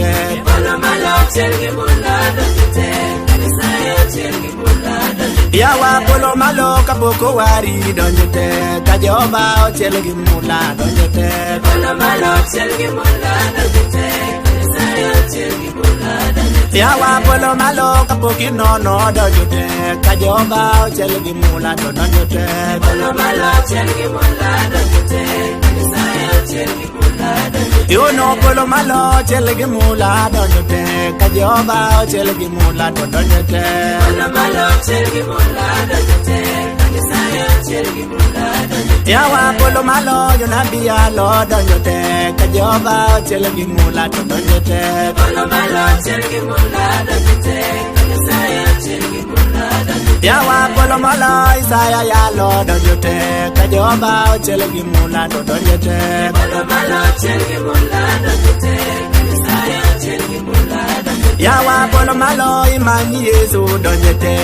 te Polo malo chelgi mula donjo te Kanisayo chelgi mula donjo te Yawa polo malo kapoko wari donjo te Kajoba chelgi mula donjo te Polo malo chelgi mula donjo te Kanisayo chelgi mula donjo te Yawa polo malo kapoki nono donjo te Kajoba chelgi mula donjo te Polo malo chelgi mula donjo te Kanisayo chelgi mula donjo te Yo no polo malo chelgi mula donjo te Kajoba chelgi mula donjo te Polo malo chelgi mula donjo te Kanisayo chelgi mula donjo te Yawa polo malo yo nabia lo donjo te Kajoba chelgi mula donjo te Polo malo chelgi mula donjo te Kanisayo chelgi mula donjo te Yawa polo malo Isaya ya lo donjo te Kajoba chelgi mula donjo te Polo malo chelgi mula donjo te Kanisayo chelgi mula donjo te Yawa polo malo imani Yesu donjo te